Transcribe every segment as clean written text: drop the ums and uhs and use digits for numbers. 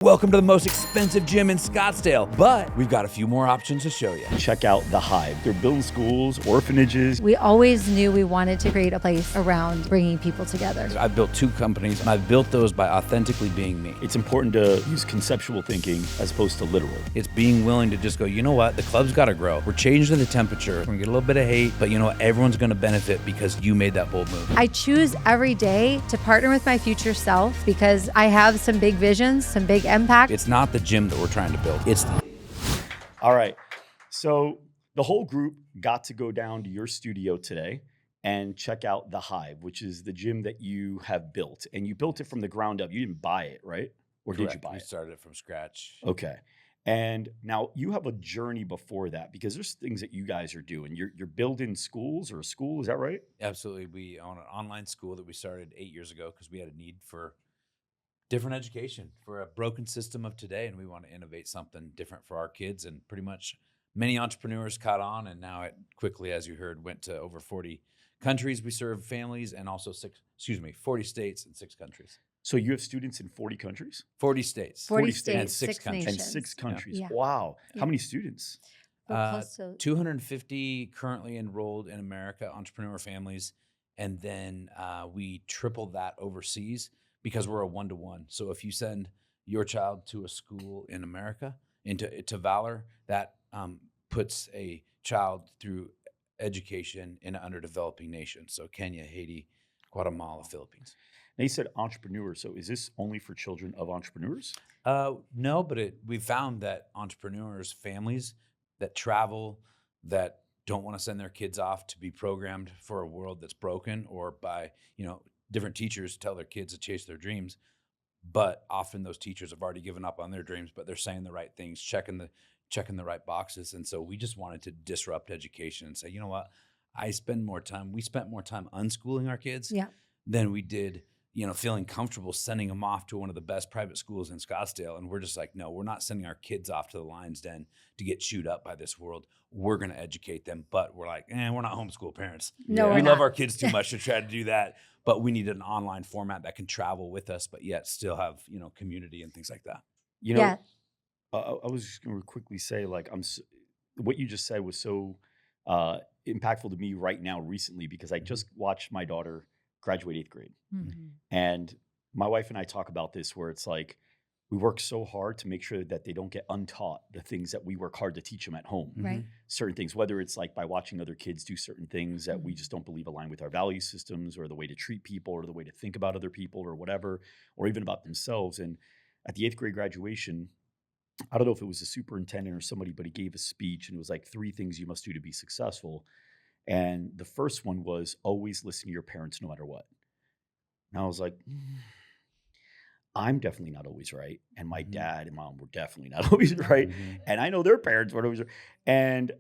Welcome to the most expensive gym in Scottsdale, but we've got a few more options to show you. Check out the Hive. They're building schools, orphanages. We always knew we wanted to create a place around bringing people together. I've built 2 companies, and I've built those by authentically being me. It's important to use conceptual thinking as opposed to literal. It's being willing to just go, you know what, the club's got to grow. We're changing the temperature. We're going to get a little bit of hate, but you know what, everyone's going to benefit because you made that bold move. I choose every day to partner with my future self because I have some big visions, some big impact. It's not the gym that we're trying to build. It's All right. So the whole group got to go down to your studio today and check out the Hive, which is the gym that you have built. And you built it from the ground up. You didn't buy it, right? Or correct. Did you buy We it? started it from scratch. Okay. And now you have a journey before that because there's things that you guys are doing. You're building schools or a school, is that right? Absolutely. We own an online school that we started 8 years ago because we had a need for different education for a broken system of today, and we want to innovate something different for our kids. And pretty much many entrepreneurs caught on, and now it quickly, as you heard, went to over 40 countries. We serve families and also 40 states and 6 countries. So you have students in 40 countries? 40 states. 40 states, and 6 countries. And nations. 6 countries. Yeah. Wow. Yeah. How many students? We're close to 250 currently enrolled in America, entrepreneur families, and then we tripled that overseas because we're a 1-to-1. So if you send your child to a school in America, to Valor, that puts a child through education in an underdeveloping nation. So Kenya, Haiti, Guatemala, Philippines. Now you said entrepreneurs. So is this only for children of entrepreneurs? No, but we found that entrepreneurs, families that travel, that don't want to send their kids off to be programmed for a world that's broken, or by, different teachers tell their kids to chase their dreams, but often those teachers have already given up on their dreams, but they're saying the right things, checking the right boxes. And so we just wanted to disrupt education and say, you know what, we spent more time unschooling our kids than we did, feeling comfortable sending them off to one of the best private schools in Scottsdale. And we're just like, no, we're not sending our kids off to the lion's den to get chewed up by this world. We're going to educate them, but we're like, we're not homeschool parents. No, we we're love not. our kids too much to try to do that, but we need an online format that can travel with us, but yet still have, community and things like that. I was just going to quickly say, what you just said was so impactful to me right now recently, because I just watched my daughter graduate 8th grade. Mm-hmm. And my wife and I talk about this, where it's like, we work so hard to make sure that they don't get untaught the things that we work hard to teach them at home. Right. Certain things, whether it's like by watching other kids do certain things that we just don't believe align with our value systems, or the way to treat people, or the way to think about other people, or whatever, or even about themselves. And at the 8th grade graduation, I don't know if it was the superintendent or somebody, but he gave a speech, and it was like 3 things you must do to be successful. And the first one was always listen to your parents no matter what. And I was like, I'm definitely not always right. And my dad and mom were definitely not always right. And I know their parents weren't always right. And,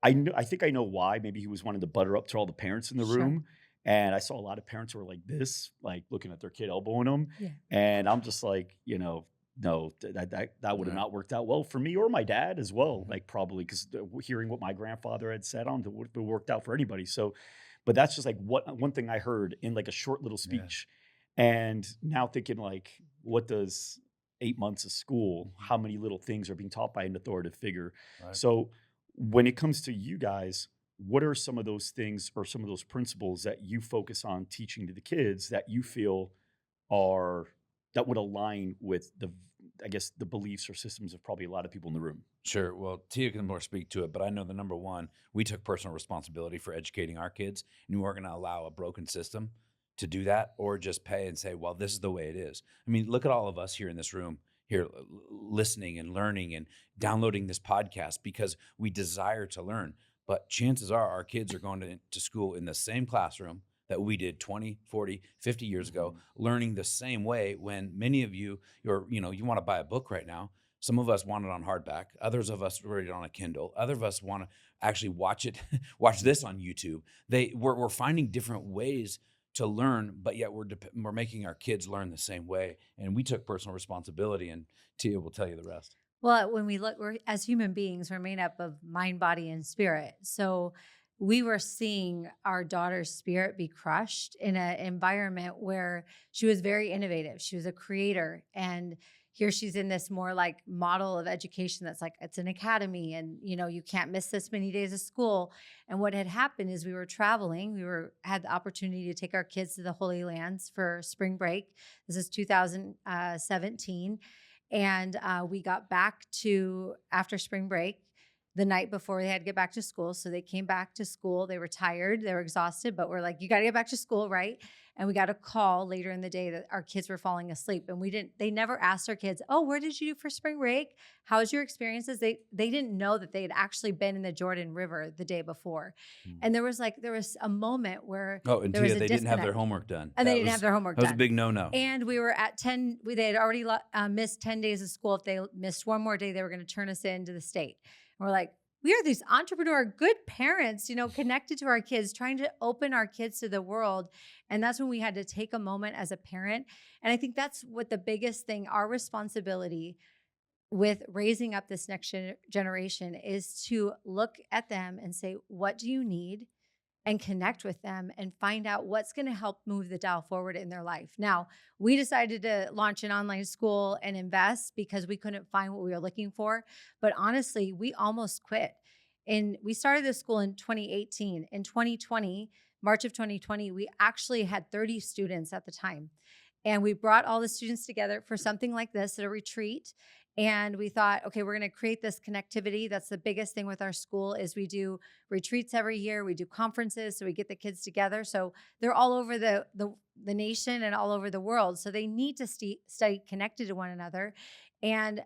I think I know why. Maybe he was wanting to butter up to all the parents in the room. And I saw a lot of parents who were like this, like looking at their kid elbowing them. Yeah. And I'm just like, no, that would have not worked out well for me or my dad as well. Like probably because hearing what my grandfather had said on, it would have worked out for anybody. So, but that's just like one thing I heard in like a short little speech. And now thinking like, what does 8 months of school, how many little things are being taught by an authoritative figure? Right. So when it comes to you guys, what are some of those things or some of those principles that you focus on teaching to the kids that you feel that would align with the beliefs or systems of probably a lot of people in the room? Sure. Well, Tia can more speak to it, but I know the number one, we took personal responsibility for educating our kids, and we weren't going to allow a broken system to do that, or just pay and say, well, this is the way it is. I mean, look at all of us here in this room, here listening and learning and downloading this podcast because we desire to learn. But chances are our kids are going to school in the same classroom that we did 20, 40, 50 years ago, learning the same way, when many of you want to buy a book right now. Some of us want it on hardback. Others of us read it on a Kindle. Other of us want to actually watch this on YouTube. We're finding different ways to learn, but yet we're making our kids learn the same way. And we took personal responsibility, and Tia will tell you the rest. Well, when we're as human beings, we're made up of mind, body, and spirit. So we were seeing our daughter's spirit be crushed in an environment where she was very innovative. She was a creator. And here she's in this more like model of education that's like, it's an academy and, you can't miss this many days of school. And what had happened is we were traveling. Had the opportunity to take our kids to the Holy Lands for spring break. This is 2017. And we got back to after spring break the night before they had to get back to school. So they came back to school. They were tired, they were exhausted, but we're like, you got to get back to school, right? And we got a call later in the day that our kids were falling asleep. And they never asked our kids, oh, where did you do for spring break? How's your experiences? They didn't know that they had actually been in the Jordan River the day before. And there was a moment where and there was Tia, a they didn't have their disconnect. homework done. And they didn't have their homework That was done. a big no-no. And we were at 10, they had already missed 10 days of school. If they missed one more day, they were going to turn us into the state. And we're like, we are these entrepreneur, good parents, connected to our kids, trying to open our kids to the world. And that's when we had to take a moment as a parent. And I think that's what the biggest thing, our responsibility with raising up this next generation is to look at them and say, what do you need? And connect with them and find out what's going to help move the dial forward in their life. Now, we decided to launch an online school and invest because we couldn't find what we were looking for. But honestly, we almost quit. And we started this school in 2018. In 2020, March of 2020, we actually had 30 students at the time. And we brought all the students together for something like this at a retreat. And we thought, okay, we're going to create this connectivity. That's the biggest thing with our school is we do retreats every year. We do conferences. So we get the kids together. So they're all over the nation and all over the world. So they need to stay connected to one another. And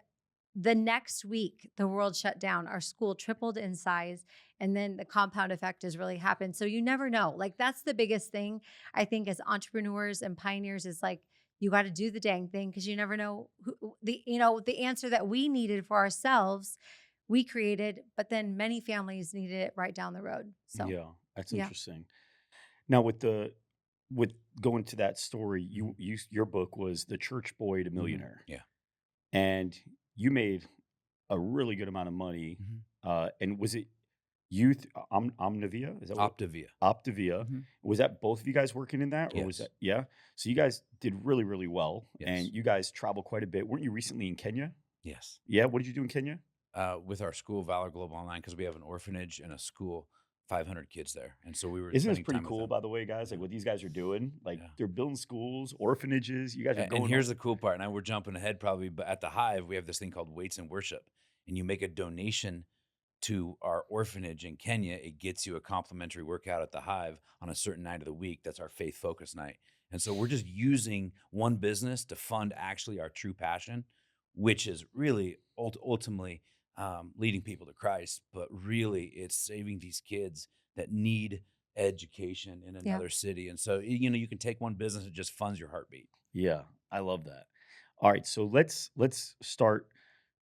the next week, the world shut down. Our school tripled in size. And then the compound effect has really happened. So you never know. Like that's the biggest thing I think as entrepreneurs and pioneers is like, you got to do the dang thing because you never know the answer that we needed for ourselves, we created, but then many families needed it right down the road. So Yeah, that's interesting. Now with going to that story, your book was The Church Boy to Millionaire. Yeah. And you made a really good amount of money. And was it Youth Omnivia? Is that Optavia. Optavia? Was that both of you guys working in that, or was Yes. that So you guys did really, really well, Yes. and you guys travel quite a bit. Weren't you recently in Kenya? Yes. Yeah. What did you do in Kenya? With our school, Valor Global Online, because we have an orphanage and a school, 500 kids there. And so we were Isn't this spending pretty time with cool, them. by the way, guys? Like what these guys are doing, like Yeah. they're building schools, orphanages. You guys are going. And here's the cool part. Now we're jumping ahead probably, but at the Hive, we have this thing called Weights and Worship. And you make a donation to our orphanage in Kenya. It gets you a complimentary workout at the Hive on a certain night of the week. That's our faith focus night. And so we're just using one business to fund actually our true passion, which is really ultimately leading people to Christ. But really, it's saving these kids that need education in another city. And so, you can take one business that just funds your heartbeat. Yeah, I love that. All right, so let's start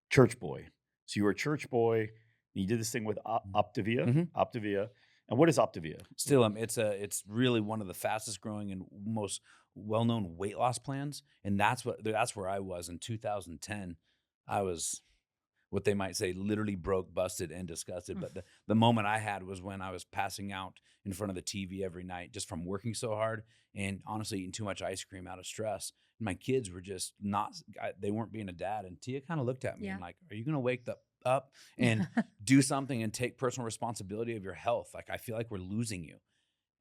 Church Boy. So you were a church boy. You did this thing with Optavia. Optavia. And what is Optavia? Still, it's really one of the fastest growing and most well-known weight loss plans. And that's where I was in 2010. I was what they might say literally broke, busted, and disgusted. But the moment I had was when I was passing out in front of the TV every night just from working so hard and honestly eating too much ice cream out of stress. And my kids were just they weren't being a dad. And Tia kind of looked at me and like, are you going to wake up and do something and take personal responsibility of your health? Like, I feel like we're losing you.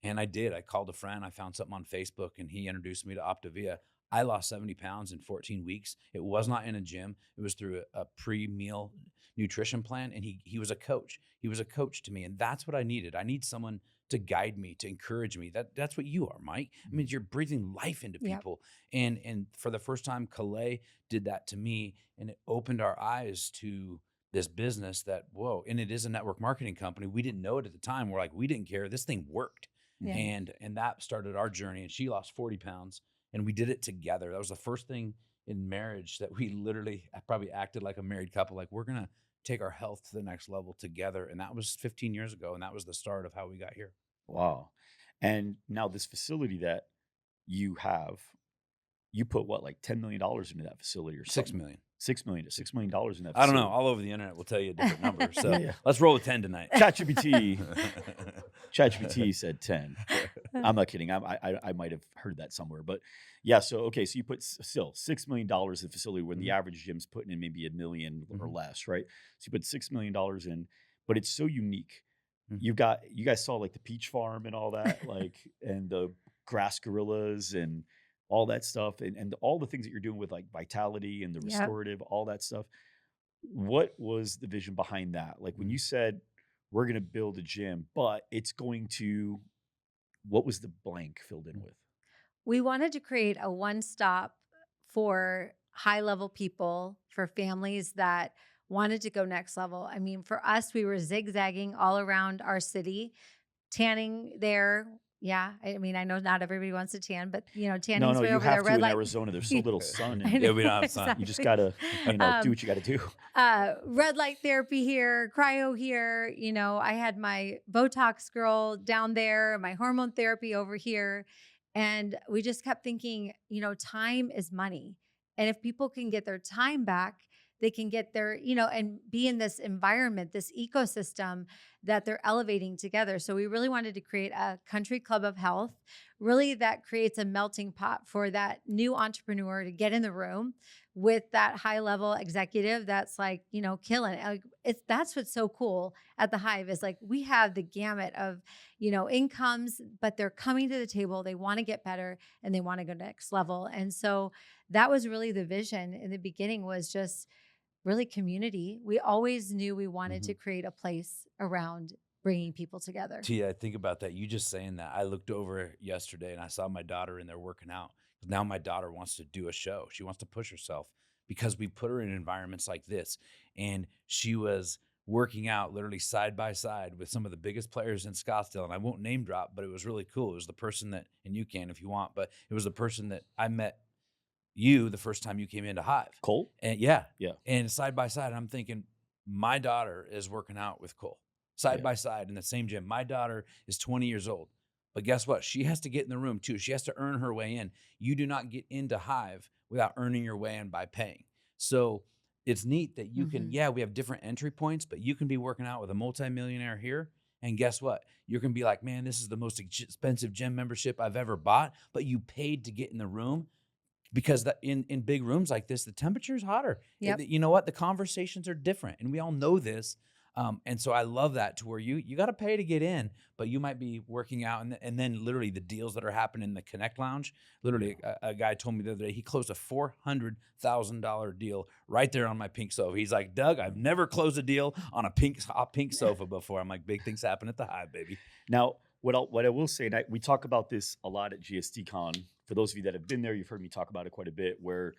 And I did. I called a friend. I found something on Facebook and he introduced me to Optavia. I lost 70 pounds in 14 weeks. It was not in a gym. It was through a pre-meal nutrition plan. And he was a coach. He was a coach to me. And that's what I needed. I need someone to guide me, to encourage me. That's what you are, Mike. I mean, you're breathing life into people. And for the first time, Calais did that to me. And it opened our eyes to this business that, whoa, and it is a network marketing company. We didn't know it at the time. We're like, we didn't care. This thing worked. Yeah. And that started our journey. And she lost 40 pounds. And we did it together. That was the first thing in marriage that we literally probably acted like a married couple. Like, we're going to take our health to the next level together. And that was 15 years ago. And that was the start of how we got here. Wow. And now this facility that you have, you put what, like $10 million into that facility or 6 something? million. $6 million to $6 million in that I don't facility. know. All over the internet will tell you a different number. So Yeah, yeah. let's roll with 10 tonight. ChatGPT said 10. I'm not kidding. I might have heard that somewhere, but yeah. So okay, so you put still $6 million in the facility when the average gym's putting in maybe $1 million or less, right? So you put $6 million in, but it's so unique. You guys saw like the peach farm and all that, like, and the grass gorillas and all that stuff, and all the things that you're doing with like vitality and the Yep. restorative, all that stuff. What was the vision behind that? Like when you said we're going to build a gym, but it's going to, what was the blank filled in with? We wanted to create a one-stop for high-level people, for families that wanted to go next level. I mean, for us, we were zigzagging all around our city, tanning there. Yeah, I mean, I know not everybody wants to tan, but No, tanning's way you over have there. to Red in light. Arizona. There's so little sun, I and Yeah, know, we don't have sun. you just exactly. gotta, do what you gotta do. Red light therapy here, cryo here. I had my Botox girl down there, my hormone therapy over here. And we just kept thinking, time is money. And if people can get their time back, they can get their, and be in this environment, this ecosystem that they're elevating together. So we really wanted to create a country club of health, really that creates a melting pot for that new entrepreneur to get in the room with that high level executive that's like, killing it. Like, that's what's so cool at the Hive is like we have the gamut of, incomes, but they're coming to the table. They want to get better and they want to go next level. And so that was really the vision in the beginning, was just really community. We always knew we wanted to create a place around bringing people together. Tia, I think about that. You just saying that. I looked over yesterday and I saw my daughter in there working out. Now my daughter wants to do a show. She wants to push herself because we put her in environments like this. And she was working out literally side by side with some of the biggest players in Scottsdale. And I won't name drop, but it was really cool. It was the person that, and you can if you want, but it was the person that I met you the first time you came into Hive. Cole? And yeah. Yeah. And side by side, I'm thinking, my daughter is working out with Cole. Side by side in the same gym. My daughter is 20 years old. But guess what? She has to get in the room too. She has to earn her way in. You do not get into Hive without earning your way in by paying. So it's neat that you can, we have different entry points, but you can be working out with a multimillionaire here. And guess what? You're going to be like, man, this is the most expensive gym membership I've ever bought. But you paid to get in the room. Because in big rooms like this, the temperature is hotter. Yep. You know what? The conversations are different. And we all know this. And so I love that, to where you got to pay to get in, but you might be working out. And then literally the deals that are happening in the Connect Lounge, literally a guy told me the other day, he closed a $400,000 deal right there on my pink sofa. He's like, Doug, I've never closed a deal on a pink sofa before. I'm like, big things happen at the Hive, baby. Now, what I will say, and we talk about this a lot at GSDCon. For those of you that have been there, you've heard me talk about it quite a bit, where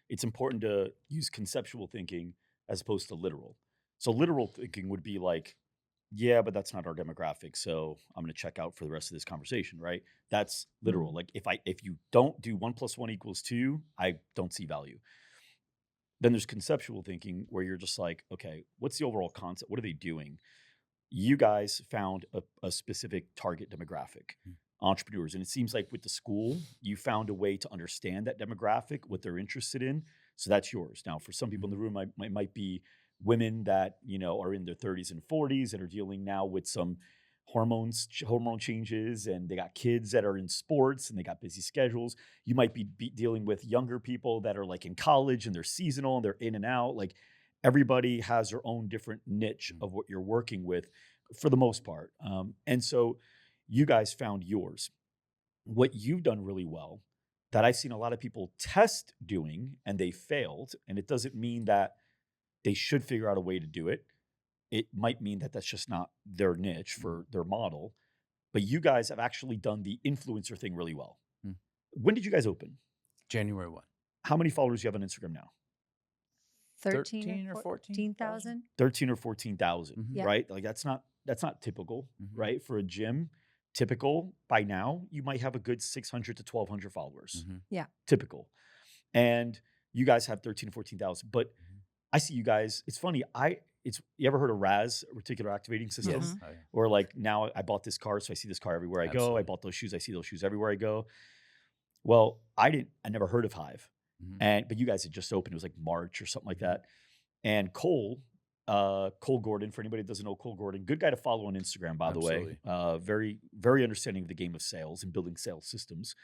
it's important to use conceptual thinking as opposed to literal. So literal thinking would be like, yeah, but that's not our demographic, so I'm going to check out for the rest of this conversation, right? That's literal. Like if you don't do 1 + 1 = 2, I don't see value. Then there's conceptual thinking, where you're just like, okay, what's the overall concept? What are they doing? You guys found a specific target demographic, entrepreneurs. And it seems like with the school, you found a way to understand that demographic, what they're interested in. So that's yours. Now, for some people in the room, might be women that, are in their 30s and 40s and are dealing now with some hormone changes, and they got kids that are in sports and they got busy schedules. You might be dealing with younger people that are like in college and they're seasonal and they're in and out. Like, everybody has their own different niche of what you're working with for the most part. And so you guys found yours. What you've done really well that I've seen a lot of people test doing and they failed, and it doesn't mean that they should figure out a way to do it. It might mean that that's just not their niche for their model. But you guys have actually done the influencer thing really well. When did you guys open? January 1. How many followers do you have on Instagram now? 13 or 14,000. 13 or 14,000, Yeah. right? Like that's not typical, right? For a gym, typical by now, you might have a good 600 to 1,200 followers. Yeah. Typical. And you guys have 13 or 14,000. But I see you guys, it's funny, you ever heard of RAS, reticular activating system? Yes. Oh, yeah. Or like, now I bought this car, so I see this car everywhere I go. Absolutely. I bought those shoes, I see those shoes everywhere I go. Well, I never heard of Hive. Mhm. But you guys had just opened. It was like March or something like that. And Cole Gordon, for anybody that doesn't know Cole Gordon, good guy to follow on Instagram, by the way. Absolutely. Very, very understanding of the game of sales and building sales systems.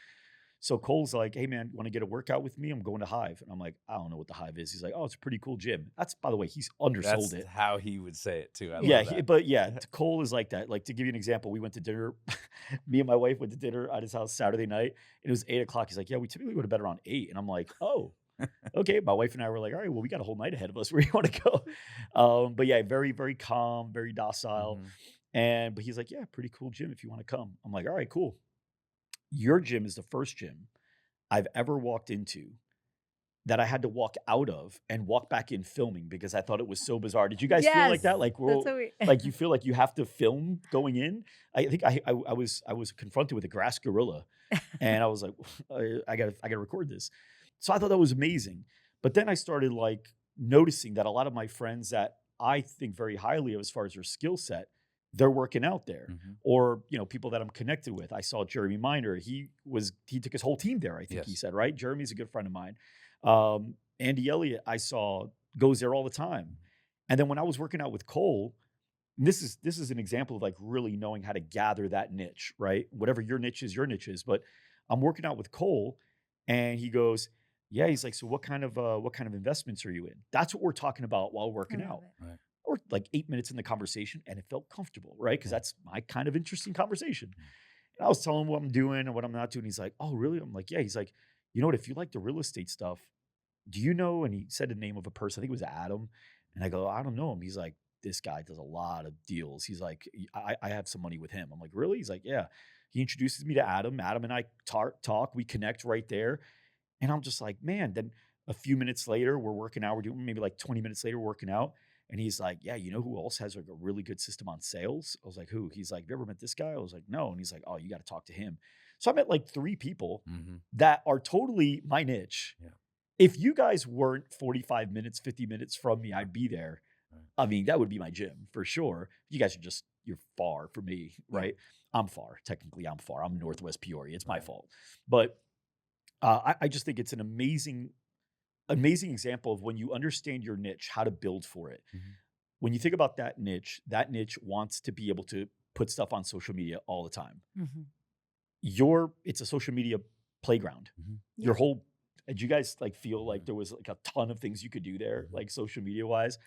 So Cole's like, "Hey man, want to get a workout with me? I'm going to Hive." And I'm like, "I don't know what the Hive is." He's like, "Oh, it's a pretty cool gym." That's, by the way, he's undersold That's it. how he would say it too. I Yeah. love that. But yeah, Cole is like that. Like, to give you an example, we went to dinner. Me and my wife went to dinner at his house Saturday night. And it was 8 o'clock. He's like, "Yeah, we typically go to bed around 8." And I'm like, "Oh, okay." My wife and I were like, "All right, well, we got a whole night ahead of us. Where do you want to go?" But yeah, very, very calm, very docile. Mhm. But he's like, "Yeah, pretty cool gym if you want to come." I'm like, "All right, cool." Your gym is the first gym I've ever walked into that I had to walk out of and walk back in filming because I thought it was so bizarre. Did you guys feel like Yes, that? Like, that's well, what we. like you feel like you have to film going in? I think I was confronted with a grass gorilla, and I was like, I gotta record this. So I thought that was amazing. But then I started like noticing that a lot of my friends that I think very highly of as far as their skill set, they're working out there. Mhm. Or, people that I'm connected with. I saw Jeremy Miner. He took his whole team there, I think he Yes. said, right? Jeremy's a good friend of mine. Andy Elliott, I saw, goes there all the time. And then when I was working out with Cole, and this is an example of like really knowing how to gather that niche, right? Whatever your niche is, your niche is. But I'm working out with Cole, and he goes, "Yeah." He's like, "So what kind of investments are you in?" That's what we're talking about while I working love out. it. Right. Or like 8 minutes in the conversation, and it felt comfortable, right? Because Yeah. that's my kind of interesting conversation. Mm. And I was telling him what I'm doing and what I'm not doing. He's like, "Oh, really?" I'm like, "Yeah." He's like, "You know what? If you like the real estate stuff, do you know?" And he said the name of a person. I think it was Adam. And I go, "I don't know him." He's like, "This guy does a lot of deals." He's like, I have some money with him." I'm like, "Really?" He's like, "Yeah." He introduces me to Adam. Adam and I talk. We connect right there. And I'm just like, man, then a few minutes later, we're working out. We're doing maybe like 20 minutes later, we're working out. And he's like, "Yeah, you know who else has like a really good system on sales?" I was like, "Who?" He's like, "Have you ever met this guy?" I was like, "No." And he's like, "Oh, you got to talk to him." So I met like 3 people Mhm. that are totally my niche. Yeah. If you guys weren't 45 minutes, 50 minutes from me, I'd be there. Right. I mean, that would be my gym for sure. You guys are you're far from me, Yeah. right? I'm far. Technically, I'm far. I'm Northwest Peoria. It's my Right. fault. But I just think it's an amazing example of when you understand your niche, how to build for it. Mhm. When you think about that niche wants to be able to put stuff on social media all the time. Mhm. It's a social media playground. Mhm. Your Yeah. whole Did you guys like feel like Mhm. there was like a ton of things you could do there, Mhm. like social media wise?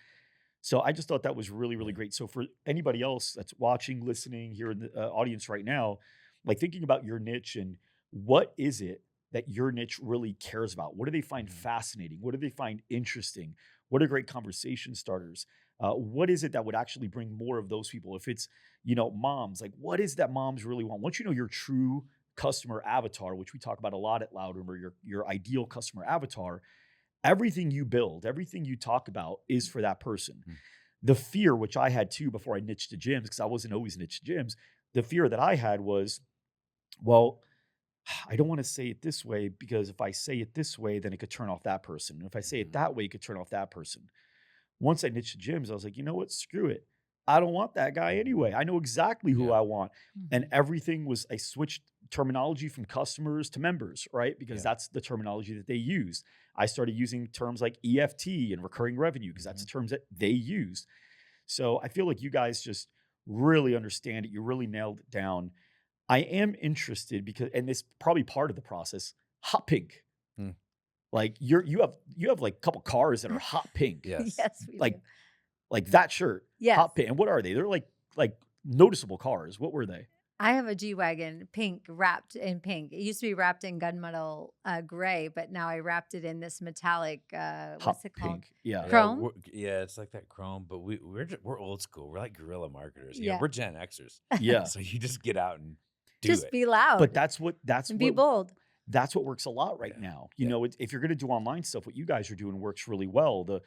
So I just thought that was really, really Yeah. great. So for anybody else that's watching, listening here in the audience right now, like thinking about your niche and what is it that your niche really cares about? What do they find Mhm. fascinating? What do they find interesting? What are great conversation starters? What is it that would actually bring more of those people? If it's, moms, like what is that moms really want? Once you know your true customer avatar, which we talk about a lot at Loud Room, or your ideal customer avatar, everything you build, everything you talk about is for that person. Mm. The fear, which I had too before I niched to gyms, because I wasn't always niched to gyms, the fear that I had was, well, I don't want to say it this way because if I say it this way, then it could turn off that person. And if I say it Mhm. that way, it could turn off that person. Once I niched to gyms, I was like, you know what? Screw it. I don't want that guy anyway. I know exactly who Yeah. I want. And Mhm. everything was, I switched terminology from customers to members, right? Because Yeah. that's the terminology that they used. I started using terms like EFT and recurring revenue because that's Mhm. the terms that they used. So I feel like you guys just really understand it. You really nailed it down. I am interested because, and this probably part of the process, hot pink. Mm. Like you have like a couple cars that are hot pink. Yes. Yes, we Like do. like that shirt, Yes. hot pink. And what are they? They're like noticeable cars. What were they? I have a G-Wagon, pink, wrapped in pink. It used to be wrapped in gunmetal gray, but now I wrapped it in this metallic, Hot what's it called? pink. Yeah. Chrome? Yeah, it's like that chrome, but we're old school. We're like guerrilla marketers. Yeah. We're Gen Xers. Yeah. So you just get out and do Just it. be loud But that's what and be bold. works a lot right Yeah. now. Yeah. If you're going to do online stuff, what you guys are doing works really well. The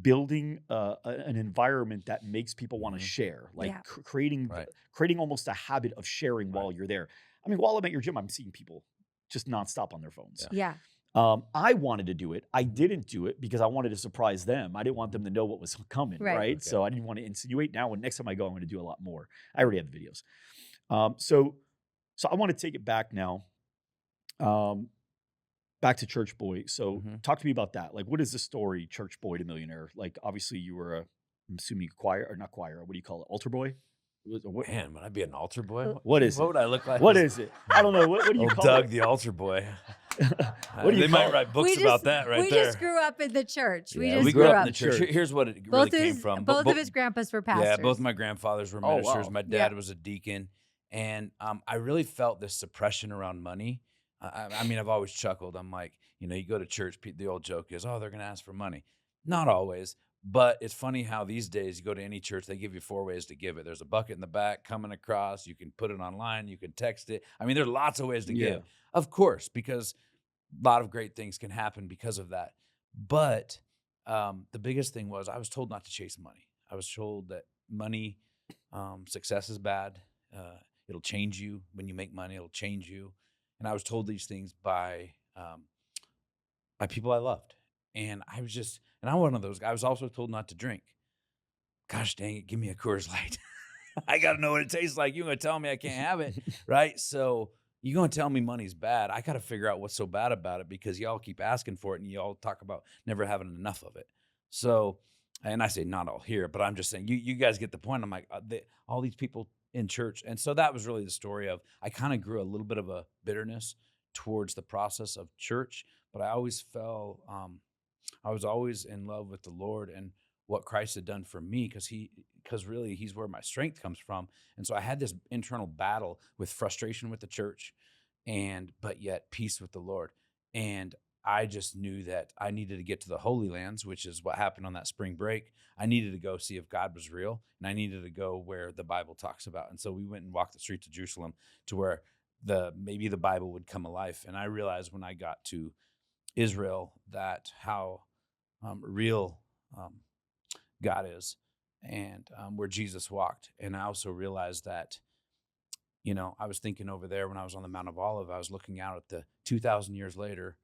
building an environment that makes people want to Mhm. share, like Yeah. creating Right. creating almost a habit of sharing Right. while you're there. I mean, while I'm at your gym, I'm seeing people just nonstop on their phones. Yeah. Yeah. I wanted to do it. I didn't do it because I wanted to surprise them. I didn't want them to know what was coming, Right. right? Okay. So I didn't want to insinuate. Now, next time I go, I'm going to do a lot more. I already have the videos. So I want to take it back now. Um, back to Church Boy. So Mhm. talk to me about that. Like, what is the story, Church Boy to Millionaire? Like, obviously you were I'm assuming choir or not choir. What do you call it? Altar boy? What Man, would I be an altar boy? Uh, what is What it? would I look like? What is it? I don't know. What do you Old call Doug it? the altar boy. What do you They might call it? write books about that right we there. just grew up in the church. We Yeah, just we grew grew grew up in up. the church. Church. Here's what it really Both came his from. both of his grandpas were pastors. Yeah, both my grandfathers were Oh, ministers. wow. My Yeah. dad was a deacon, and I really felt this suppression around money. I mean, I've always chuckled. I'm like, you go to church. The old joke is, oh, they're going to ask for money. Not always, but it's funny how these days you go to any church, they give you 4 ways to give it. There's a bucket in the back coming across. You can put it online. You can text it. I mean, there's lots of ways to Yeah. give, of course, because a lot of great things can happen because of that. But the biggest thing was I was told not to chase money. I was told that money, success is bad. It'll change you when you make money. It'll change you. And I was told these things by people I loved. And and I'm one of those guys. I was also told not to drink. Gosh dang it, give me a Coors Light. I got to know what it tastes like. You're going to tell me I can't have it, right? So you're going to tell me money's bad. I got to figure out what's so bad about it because y'all keep asking for it and y'all talk about never having enough of it. So, and I say not all here, but I'm just saying you guys get the point. I'm like, all these people in church. And so that was really the story of I kind of grew a little bit of a bitterness towards the process of church, but I was always in love with the Lord and what Christ had done for me because really he's where my strength comes from. And so I had this internal battle with frustration with the church but yet peace with the Lord. And I just knew that I needed to get to the Holy Lands, which is what happened on that spring break. I needed to go see if God was real, and I needed to go where the Bible talks about. And so we went and walked the streets of Jerusalem to where maybe the Bible would come alive. And I realized when I got to Israel that how real God is and where Jesus walked. And I also realized that, I was thinking over there when I was on the Mount of Olives, I was looking out at the 2,000 years later,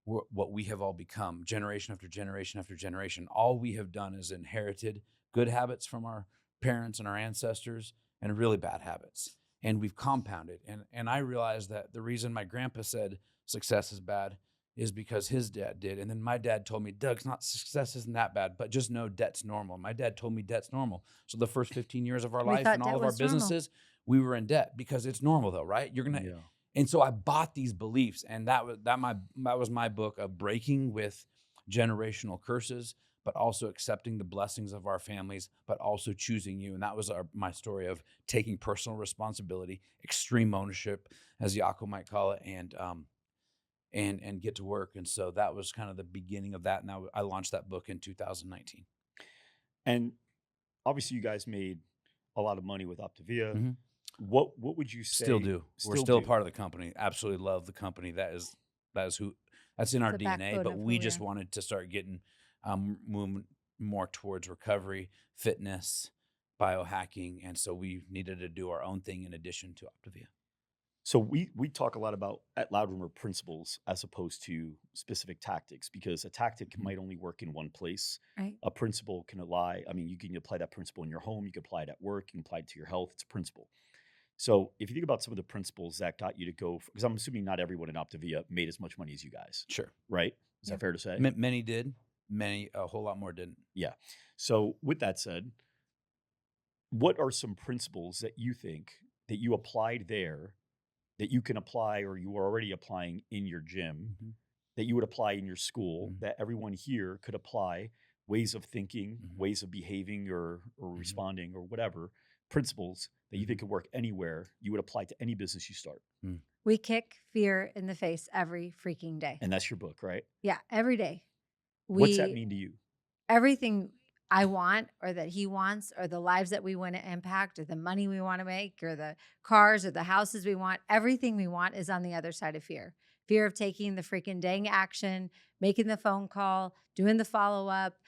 what we have all become, generation after generation after generation. All we have done is inherited good habits from our parents and our ancestors and really bad habits. And we've compounded. And I realized that the reason my grandpa said success is bad is because his dad did. And then my dad told me, Doug, success isn't that bad, but just know debt's normal. My dad told me debt's normal. So the first 15 years of our We life thought and all debt of our was normal. businesses, we were in debt because it's normal though, right? Yeah. And so I bought these beliefs, and that was my book of breaking with generational curses, but also accepting the blessings of our families, but also choosing you. And that was my story of taking personal responsibility, extreme ownership, as Yaakov might call it, and get to work. And so that was kind of the beginning of that. And I launched that book in 2019. And obviously you guys made a lot of money with Optavia. Mhm. What would you say? Still do. We're Still still a do. part of the company. Absolutely love the company. That's in our the DNA. backbone But of who we we just are. wanted to start getting moving more towards recovery, fitness, biohacking, and so we needed to do our own thing in addition to Optavia. So we talk a lot about at Loud Rumor principles as opposed to specific tactics because a tactic Mhm. might only work in one place. Right. A principle can apply. I mean, you can apply that principle in your home. You can apply it at work. You can apply it to your health. It's a principle. So if you think about some of the principles that got you to go, because I'm assuming not everyone in Optavia made as much money as you guys, Sure. right? Is Yeah. that fair to say? Many did. A whole lot more didn't. Yeah. So with that said, what are some principles that you think that you applied there that you can apply or you are already applying in your gym Mhm. that you would apply in your school Mhm. that everyone here could apply ways of thinking, Mhm. ways of behaving or Mhm. responding or whatever principles that you think could work anywhere you would apply to any business you start. We kick fear in the face every freaking day. And that's your book, right? Yeah, every day. What's that mean to you? Everything I want or that he wants or the lives that we want to impact or the money we want to make or the cars or the houses we want, everything we want is on the other side of fear. Fear of taking the freaking dang action, making the phone call, doing the follow-up,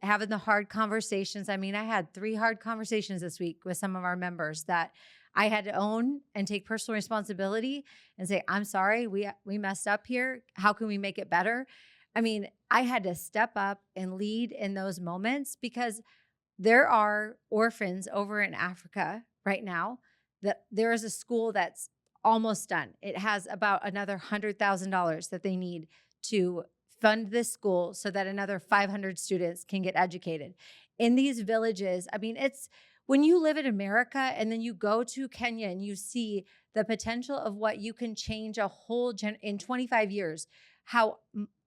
having the hard conversations. I mean, I had 3 hard conversations this week with some of our members that I had to own and take personal responsibility and say, I'm sorry, we messed up here. How can we make it better? I mean, I had to step up and lead in those moments because there are orphans over in Africa right now that there is a school that's almost done. It has about another $100,000 that they need to fund this school so that another 500 students can get educated. In these villages, I mean, it's when you live in America and then you go to Kenya and you see the potential of what you can change a whole in 25 years, how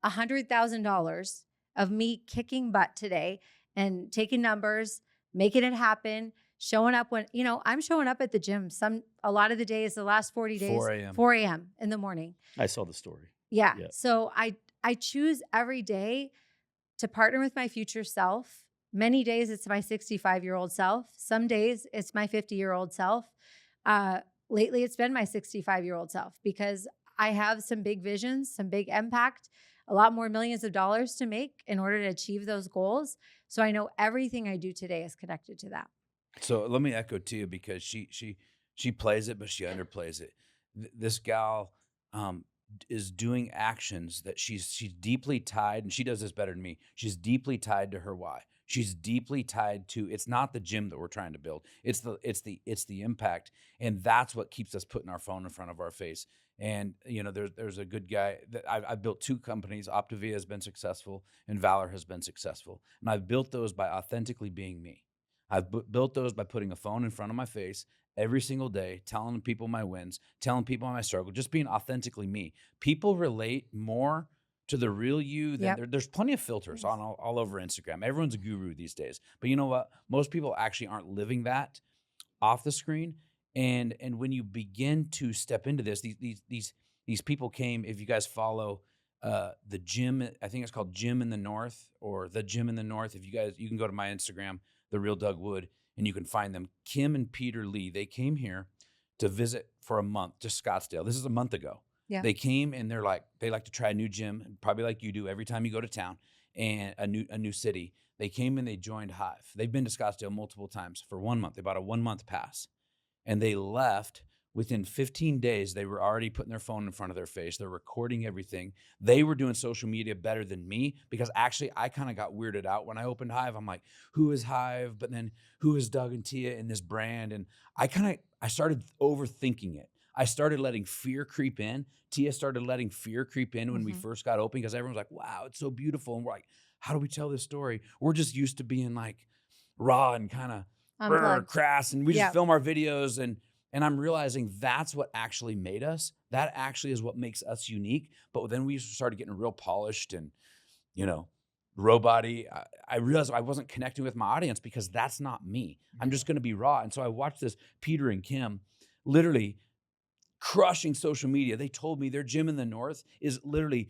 $100,000 of me kicking butt today and taking numbers, making it happen, showing up when, I'm showing up at the gym a lot of the days, the last 40 days, 4 a.m. 4 a.m. in the morning. I saw the story. Yeah. Yeah. So I choose every day to partner with my future self. Many days it's my 65-year-old self. Some days it's my 50-year-old self. Lately it's been my 65-year-old self because I have some big visions, some big impact, a lot more millions of dollars to make in order to achieve those goals. So I know everything I do today is connected to that. So let me echo Tia because she plays it, but she underplays it. This gal is doing actions that she's deeply tied, and she does this better than me. She's deeply tied to her why. She's deeply tied to, it's not the gym that we're trying to build. It's the impact. And that's what keeps us putting our phone in front of our face. And, there's a good guy that I've built 2 companies. Optavia has been successful and Valor has been successful. And I've built those by authentically being me. I've built those by putting a phone in front of my face every single day, telling people my wins, telling people my struggle, just being authentically me. People relate more to the real you than there's plenty of filters on all over Instagram. Everyone's a guru these days. But you know what? Most people actually aren't living that off the screen. And when you begin to step into this, these people came, if you guys follow the gym, I think it's called Gym in the North or the Gym in the North. If you can go to my Instagram, The Real Doug Wood, and you can find them. Kim and Peter Lee, they came here to visit for a month to Scottsdale. This is a month ago. Yeah. They came and they like to try a new gym, probably like you do every time you go to town and a new city. They came and they joined Hive. They've been to Scottsdale multiple times for 1 month. They bought a 1-month pass and they left. Within 15 days, they were already putting their phone in front of their face. They're recording everything. They were doing social media better than me because actually I kind of got weirded out when I opened Hive. I'm like, who is Hive? But then who is Doug and Tia in this brand? And I started overthinking it. I started letting fear creep in. Tia started letting fear creep in when we first got open because everyone's like, wow, it's so beautiful. And we're like, how do we tell this story? We're just used to being like raw and kind of crass. And we just film our videos and I'm realizing that's what actually made us. That actually is what makes us unique. But then we started getting real polished and, robot-y. I realized I wasn't connecting with my audience because that's not me. I'm just going to be raw. And so I watched this Peter and Kim literally crushing social media. They told me their Gym in the North is literally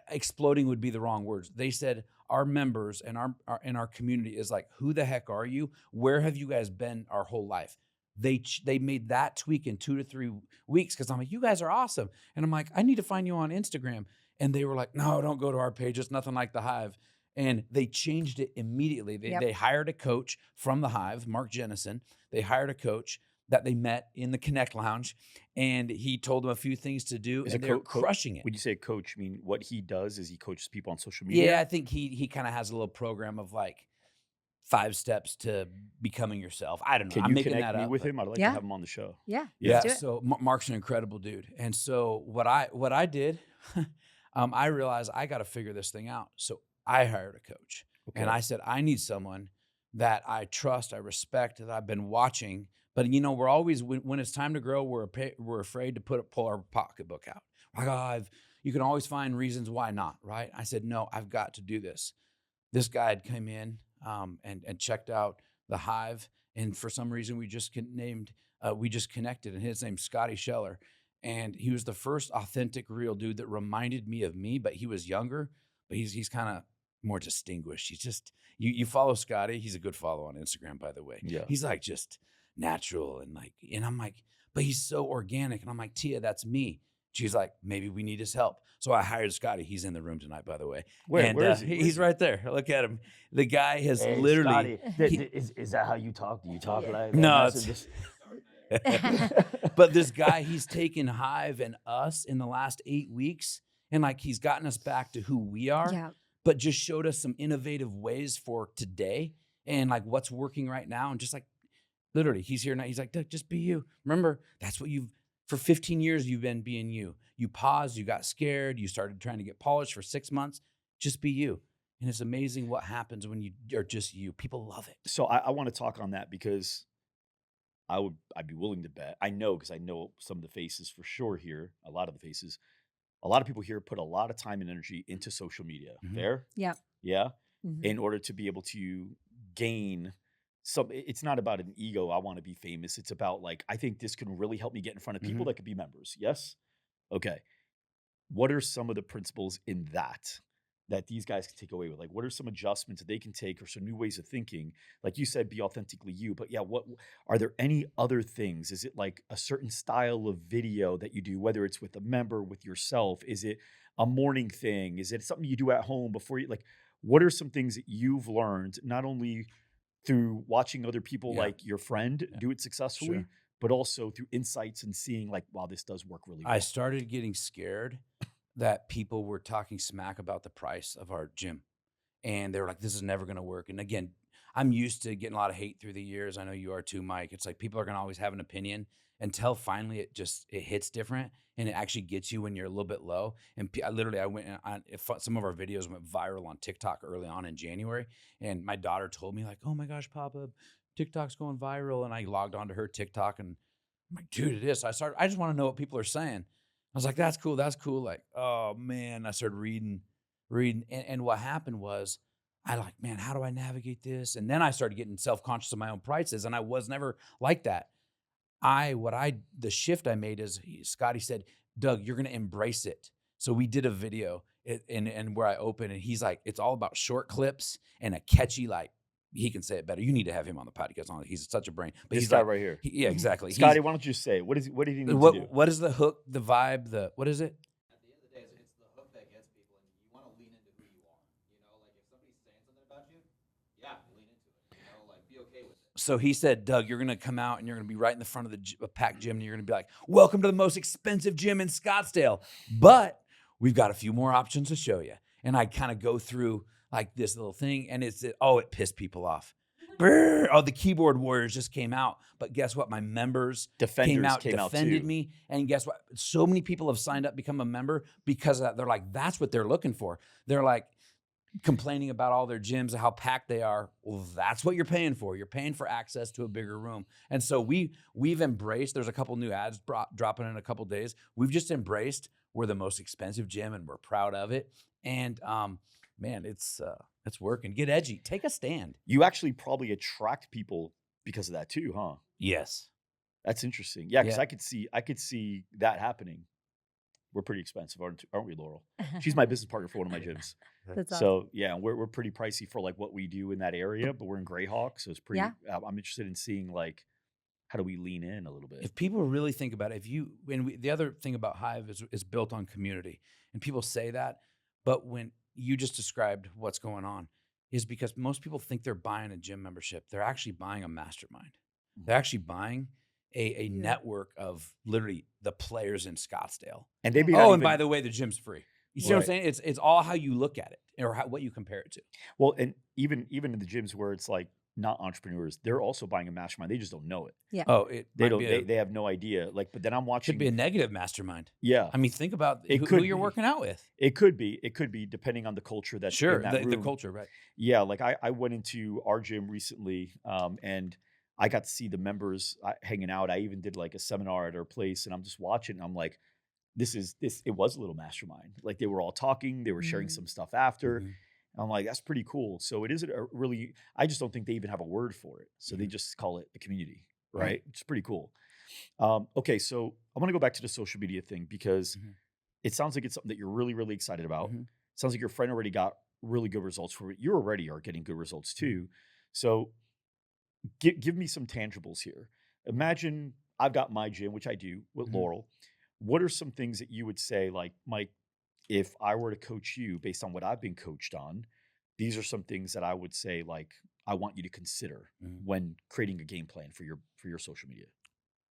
exploding would be the wrong words. They said our members and our community is like, who the heck are you? Where have you guys been our whole life? They made that tweak in 2 to 3 weeks because I'm like, you guys are awesome. And I'm like, I need to find you on Instagram. And they were like, no, don't go to our page. It's nothing like the Hive. And they changed it immediately. They hired a coach from the Hive, Mark Jennison. They hired a coach that they met in the Connect Lounge. And he told them a few things to do. And they're crushing it. When you say coach, I mean, what he does is he coaches people on social media? Yeah, I think he kind of has a little program of like 5 steps to becoming yourself. I don't know. Can I'm you making connect that me up, with him? I'd like to have him on the show. Yeah. So Mark's an incredible dude. And so what I did, I realized I got to figure this thing out. So I hired a coach. And I said, I need someone that I trust, I respect, that I've been watching. But, we're always, when it's time to grow, we're afraid to pull our pocketbook out. Like, you can always find reasons why not, right? I said, no, I've got to do this. This guy had come in and checked out the Hive. And for some reason, we just connected. And his name's Scotty Scheller. And he was the first authentic, real dude that reminded me of me, but he was younger, but he's kind of more distinguished. He's just, you follow Scotty. He's a good follow on Instagram, by the way. Yeah. He's like just natural and I'm like, but he's so organic. And I'm like, Tia, that's me. She's like, maybe we need his help. So I hired Scotty. He's in the room tonight, by the way. Where is he? He's right there. Look at him. The guy has literally. Scotty, is that how you talk? Do you talk like that? No, but this guy, he's taken Hive and us in the last 8 weeks, and he's gotten us back to who we are, but just showed us some innovative ways for today and what's working right now. And just literally, he's here now. He's like, Doug, just be you. Remember, that's what you've For 15 years, you've been being you. You paused, you got scared, you started trying to get polished for 6 months. Just be you. And it's amazing what happens when you are just you. People love it. So I want to talk on that because I'd be willing to bet. I know because I know some of the faces for sure here, a lot of the faces. A lot of people here put a lot of time and energy into social media. Mhm. Fair? Yeah. Yeah. Mhm. In order to be able to gain some, it's not about an ego. I want to be famous. It's about like, I think this can really help me get in front of people Mhm. that could be members. Yes. Okay. What are some of the principles in that these guys can take away with? Like, what are some adjustments that they can take or some new ways of thinking? Like you said, be authentically you. But yeah, what are there any other things? Is it like a certain style of video that you do, whether it's with a member, with yourself? Is it a morning thing? Is it something you do at home before you like? What are some things that you've learned not only through watching other people Yeah. like your friend Yeah. do it successfully, Sure. but also through insights and seeing like, wow, this does work really well? I started getting scared that people were talking smack about the price of our gym. And they were like, this is never going to work. And again, I'm used to getting a lot of hate through the years. I know you are too, Mike. It's like people are going to always have an opinion until finally it hits different and it actually gets you when you're a little bit low. And I went on, some of our videos went viral on TikTok early on in January. And my daughter told me like, oh my gosh, Papa, TikTok's going viral. And I logged onto her TikTok and I'm like, dude, it is. I just want to know what people are saying. I was like, that's cool. That's cool. Like, oh man, I started reading. And what happened was I like, man, how do I navigate this? And then I started getting self-conscious of my own prices. And I was never like that. The shift I made is Scotty said, Doug, you're going to embrace it. So we did a video and where I open and he's like, it's all about short clips and a catchy, like, he can say it better. You need to have him on the podcast. He's such a brain. But This he's guy like, right here. yeah, exactly. Scotty, why don't you say it? What did he need to do? What is the hook, the vibe, what is it? At the end of the day, it's the hook that gets people, and you want to lean into who you are. You know, like if somebody's saying something about you, yeah, lean into it. You know, like be okay with it. So he said, Doug, you're going to come out and you're going to be right in the front of a packed gym and you're going to be like, welcome to the most expensive gym in Scottsdale. But we've got a few more options to show you. And I kind of go through like this little thing and it pissed people off. Brr, oh, the keyboard warriors just came out. But guess what? My members Defenders came out defended too. me. And guess what? So many people have signed up, become a member because of that. They're like, that's what they're looking for. They're like, complaining about all their gyms and how packed they are. Well, that's what you're paying for. You're paying for access to a bigger room. And so we've embraced, there's a couple new ads dropping in a couple days. We've just embraced we're the most expensive gym and we're proud of it. And man, it's working. Get edgy. Take a stand. You actually probably attract people because of that too, huh? Yes. That's interesting. Yeah, because Yeah. I could see that happening. We're pretty expensive, aren't we, Laurel? She's my business partner for one of my gyms. That's awesome. So yeah, we're pretty pricey for like what we do in that area, but we're in Greyhawk, so it's pretty. Yeah. I'm interested in seeing like how do we lean in a little bit. If people really think about it, the other thing about Hive is built on community, and people say that, but when you just described what's going on, is because most people think they're buying a gym membership. They're actually buying a mastermind. They're actually buying a network of literally the players in Scottsdale. And they be by the way, the gym's free. You see what I'm Right. saying? It's all how you look at it or what you compare it to. Well, and even in the gyms where it's like not entrepreneurs, they're also buying a mastermind. They just don't know it. Yeah. Oh, it They might don't. be They have no idea. Like, but then I'm watching. could be a negative mastermind. Yeah, I mean, think about It who could you're be. working out with. it could be. It could be depending on the culture that's Sure, in that the room. culture, right? Yeah, like I went into our gym recently, and I got to see the members hanging out. I even did like a seminar at our place, and I'm just watching. And I'm like, this. It was a little mastermind. Like they were all talking. They were sharing some stuff after. Mhm. I'm like, that's pretty cool. So it is a really. I just don't think they even have a word for it. So they just call it a community, right? Right. It's pretty cool. Okay, so I want to go back to the social media thing because Mhm. it sounds like it's something that you're really, really excited about. Mhm. Sounds like your friend already got really good results for it. You already are getting good results too. So give me some tangibles here. Imagine I've got my gym, which I do with Mhm. Laurel. What are some things that you would say, like, Mike, if I were to coach you based on what I've been coached on, these are some things that I would say, like, I want you to consider Mhm. when creating a game plan for your social media.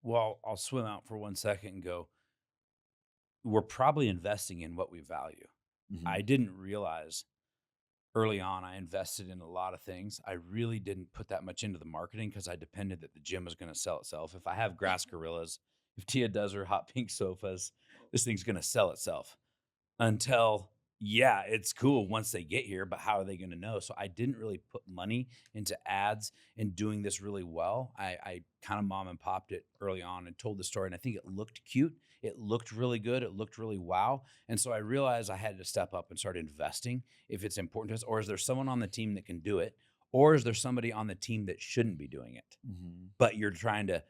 Well, I'll swim out for 1 second and go, we're probably investing in what we value. Mhm. I didn't realize early on I invested in a lot of things. I really didn't put that much into the marketing because I depended that the gym was going to sell itself. If I have grass gorillas if Tia does her hot pink sofas, this thing's going to sell itself until, yeah, it's cool once they get here, but how are they going to know? So I didn't really put money into ads and doing this really well. I kind of mom and popped it early on and told the story, and I think it looked cute. It looked really good. It looked really wow. And so I realized I had to step up and start investing if it's important to us, or is there someone on the team that can do it? Or is there somebody on the team that shouldn't be doing it? But you're trying to,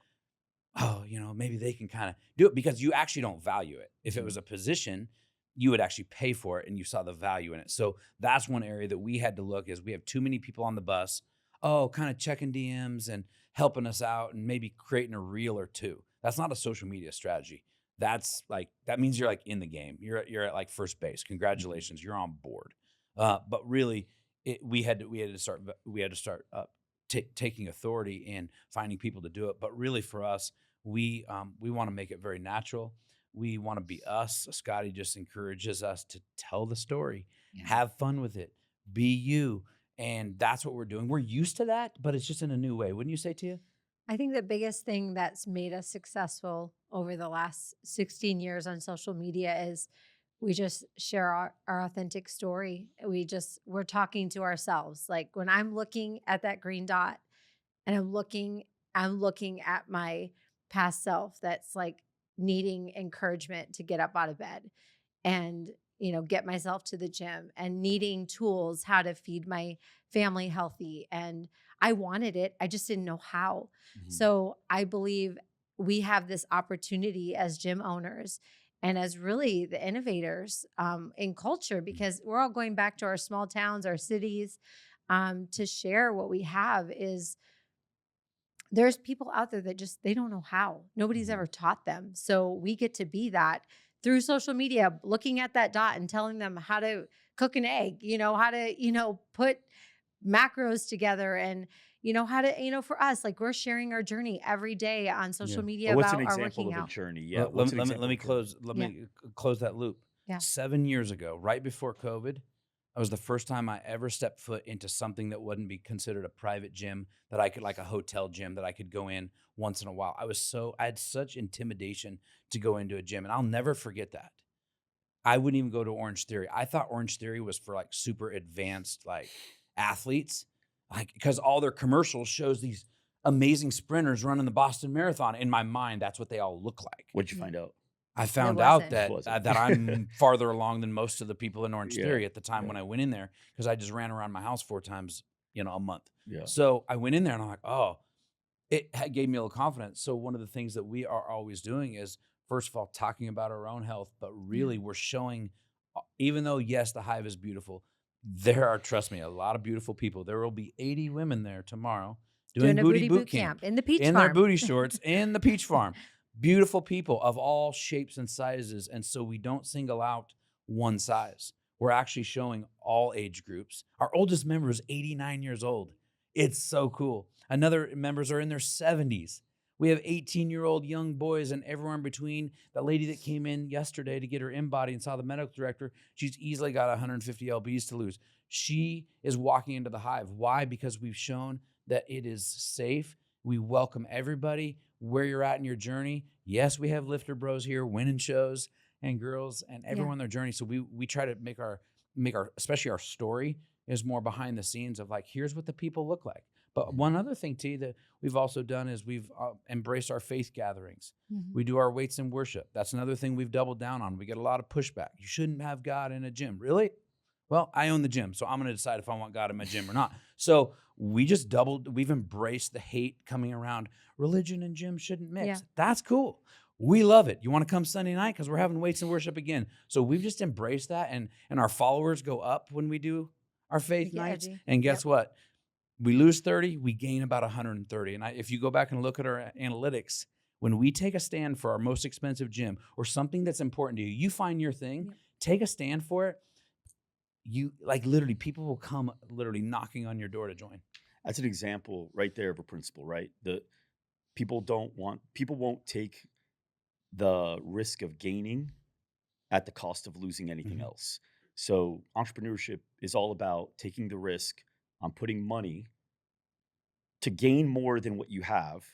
oh, maybe they can kind of do it because you actually don't value it. If it was a position, you would actually pay for it and you saw the value in it. So that's one area that we had to look is we have too many people on the bus, kind of checking DMs and helping us out and maybe creating a reel or two. That's not a social media strategy. That means you're like in the game. You're at like first base. Congratulations, you're on board. But really, we had to start taking authority and finding people to do it. But really, for us, we want to make it very natural. We want to be us. Scotty just encourages us to tell the story, have fun with it, be you, and that's what we're doing. We're used to that, but it's just in a new way. Wouldn't you say, Tia? I think the biggest thing that's made us successful over the last 16 years on social media is we just share our authentic story. We're talking to ourselves. Like when I'm looking at that green dot and I'm looking at my past self that's like needing encouragement to get up out of bed and get myself to the gym and needing tools how to feed my family healthy, and I wanted it, I just didn't know how. So I believe we have this opportunity as gym owners and as really the innovators in culture, because we're all going back to our small towns, our cities, to share what we have. Is there's people out there that just, they don't know how. Nobody's ever taught them. So we get to be that through social media, looking at that dot and telling them how to cook an egg, how to, put macros together, and how to, for us, like we're sharing our journey every day on social media What's about an our example working of a out. journey? Yeah. Let What's an me example of a journey? close that loop. Yeah. 7 years ago, right before COVID, that was the first time I ever stepped foot into something that wouldn't be considered a private gym, that I could, like a hotel gym that I could go in once in a while. I had such intimidation to go into a gym, and I'll never forget that. I wouldn't even go to Orange Theory. I thought Orange Theory was for like super advanced like athletes, like because all their commercials shows these amazing sprinters running the Boston Marathon. In my mind, that's what they all look like. What'd you find out? I found out wasn't. that Wasn't. that I'm farther along than most of the people in Orange Yeah, Theory at the time yeah. when I went in there, because I just ran around my house 4 times, a month. Yeah. So I went in there and I'm like, oh, gave me a little confidence. So one of the things that we are always doing is, first of all, talking about our own health, but really we're showing, even though, yes, the Hive is beautiful, there are, trust me, a lot of beautiful people. There will be 80 women there tomorrow doing a booty boot camp in the Peach in Farm. their booty shorts in the Peach Farm. Beautiful people of all shapes and sizes. And so we don't single out one size. We're actually showing all age groups. Our oldest member is 89 years old. It's so cool. Another members are in their 70s. We have 18-year-old young boys and everywhere in between. The lady that came in yesterday to get her InBody and saw the medical director, she's easily got 150 lbs to lose. She is walking into the Hive. Why? Because we've shown that it is safe. We welcome everybody where you're at in your journey. Yes, we have lifter bros here, winning shows, and girls, and everyone on their journey. So we try to make our especially our story is more behind the scenes of like, here's what the people look like. But one other thing, T, that we've also done is we've embraced our faith gatherings. We do our weights and worship. That's another thing we've doubled down on. We get a lot of pushback. You shouldn't have God in a gym. Really? Well, I own the gym, so I'm going to decide if I want God in my gym or not. So we've embraced the hate coming around. Religion and gym shouldn't mix. Yeah. That's cool. We love it. You want to come Sunday night? Because we're having weights and worship again. So we've just embraced that, and our followers go up when we do our faith nights. edgy. And guess what? We lose 30, we gain about 130. And if you go back and look at our analytics, when we take a stand for our most expensive gym or something that's important to you, you find your thing, take a stand for it. You like literally, people will come literally knocking on your door to join. That's an example right there of a principle, right? People won't take the risk of gaining at the cost of losing anything else. So entrepreneurship is all about taking the risk on putting money to gain more than what you have,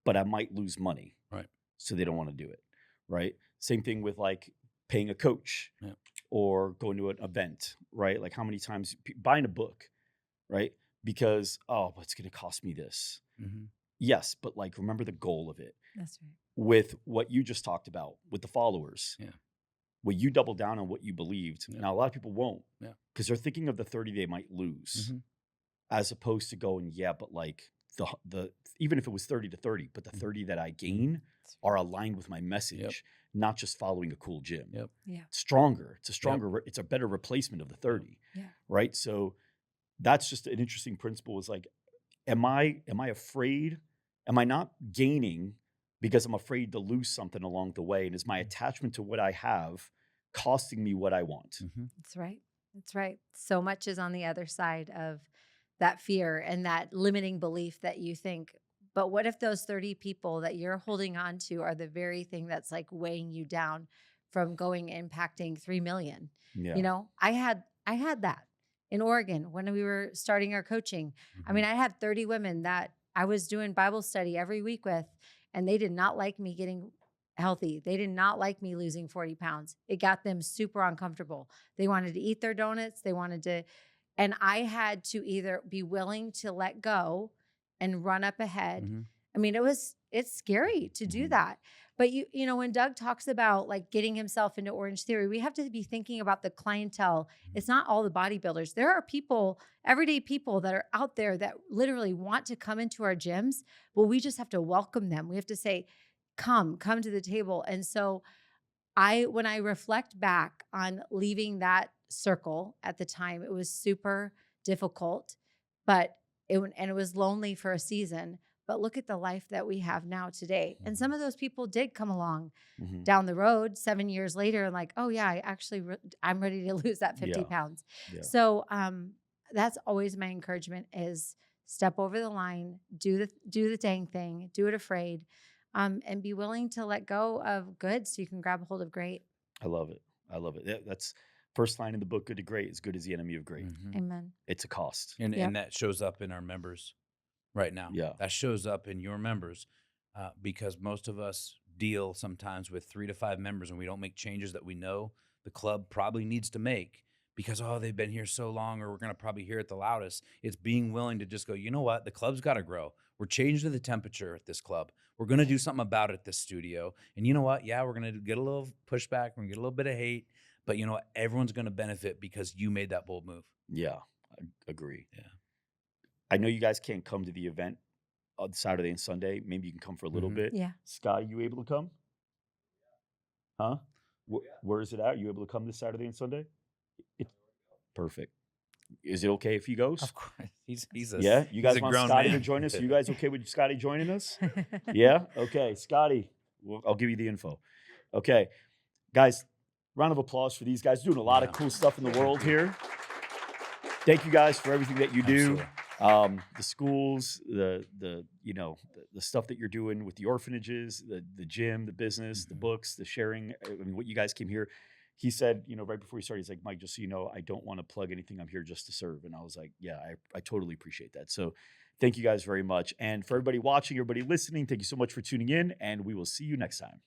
but I might lose money. Right. so they don't want to do it, right? Same thing with like paying a coach Yeah. or going to an event, right? Like how many times buying a book, right? Because, oh, but it's going to cost me this. Mhm. Yes, but like remember the goal of it. That's right. With what you just talked about with the followers, Yeah. when you double down on what you believed. Yeah. Now, a lot of people won't, Yeah. because they're thinking of the 30 they might lose, Mhm. as opposed to going, yeah, but like the even if it was 30 to 30, but the 30 that I gain are aligned with my message, not just following a cool gym. Yep. Yeah. Stronger. It's a stronger. It's a better replacement of the 30. Yeah. Right. So that's just an interesting principle. Is like, am I afraid? Am I not gaining because I'm afraid to lose something along the way? And is my attachment to what I have costing me what I want? Mhm. That's right. That's right. So much is on the other side of that fear and that limiting belief that you think, but what if those 30 people that you're holding on to are the very thing that's like weighing you down from going impacting 3 million? Yeah. You know, I had that in Oregon when we were starting our coaching. I mean, I had 30 women that I was doing Bible study every week with, and they did not like me getting healthy. They did not like me losing 40 pounds. It got them super uncomfortable. They wanted to eat their donuts. They wanted to, and I had to either be willing to let go and run up ahead. Mhm. I mean, it's scary to do Mhm. that. But you know, when Doug talks about like getting himself into Orange Theory, we have to be thinking about the clientele. It's not all the bodybuilders. There are people, everyday people that are out there that literally want to come into our gyms. Well, we just have to welcome them. We have to say, come to the table. And so when I reflect back on leaving that circle at the time, it was super difficult, but it was lonely for a season. But look at the life that we have now today. And some of those people did come along Mhm. down the road 7 years later and like, oh yeah, I'm ready to lose that 50 Yeah. pounds. Yeah. So that's always my encouragement is step over the line, do the dang thing, do it afraid, and be willing to let go of good so you can grab a hold of great. I love it. I love it. That's first line in the book, Good to Great. Is good as the enemy of great. Mhm. Amen. It's a cost. And Yep. and that shows up in our members right now. Yeah. That shows up in your members because most of us deal sometimes with 3 to 5 members and we don't make changes that we know the club probably needs to make because, oh, they've been here so long or we're going to probably hear it the loudest. It's being willing to just go, you know what? The club's got to grow. We're changing the temperature at this club. We're going to do something about it at this studio. And you know what? Yeah, we're going to get a little pushback. We're going to get a little bit of hate. But you know what? Everyone's going to benefit because you made that bold move. Yeah. I agree. Yeah. I know you guys can't come to the event on Saturday and Sunday. Maybe you can come for a little Mhm. bit. Yeah. Scott, are you able to come? Huh? Where is it at? You able to come this Saturday and Sunday? It's perfect. Is it okay if he goes? Of course. He's a Yeah, you guys he's a want grown Scotty to man. join us? Are you guys okay with Scotty joining us? Yeah. Okay, Scotty. I'll give you the info. Okay, guys. Round of applause for these guys doing a lot of Yeah. cool stuff in the world here. Thank you guys for everything that you do. Absolutely. The schools, the stuff that you're doing with the orphanages, the gym, the business, the Mhm. books, the sharing. I mean, what you guys came here. He said, right before he started, he's like, Mike, just so you know, I don't want to plug anything. I'm here just to serve. And I was like, yeah, I totally appreciate that. So thank you guys very much. And for everybody watching, everybody listening, thank you so much for tuning in. And we will see you next time.